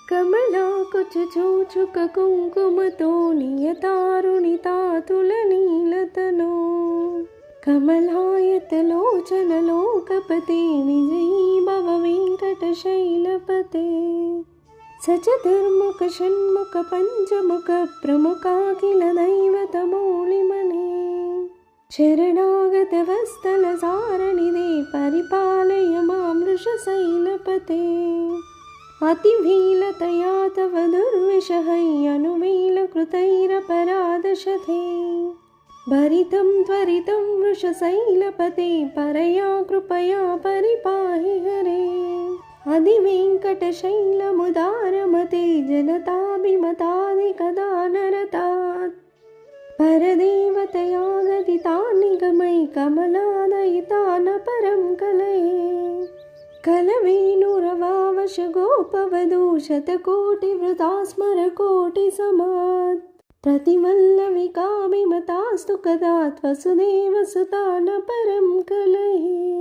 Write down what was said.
కమలాకుచుచూచుక కుంకుమతో నియతారుణితాతులనీలతనో కమలాయతలోచనలోకపతే విజయీ భవ వెంకటశైలపతే సచతుర్ముఖ షణ్ముఖ పంచముఖ ప్రముఖాఖిల దైవతమౌళిమనే శరణాగతవస్తల సారణిదే పరిపాలయ మాం వృషశైలపతే అతిభీలతయా తవ దుర్విషహై అనుమీలకృతైరపరాధశతే భరితం త్వరితం వృషశైలపతే పరయా కృపయా పరిపాహి హరే అధివేంకటశైలముదారమతే జనతాభిమతాదికదానరతాత్ పరదేవతయా గదితాన్నిగమై కమలాదయితాన పరం కలయే కలవేణురవావశ గోపవధూ శతకోటివృతా స్మరకోటి సమాత్ प्रतिवल्लविकाभिमतास्तु कदा त्वसुदेवसुता न परं कलये।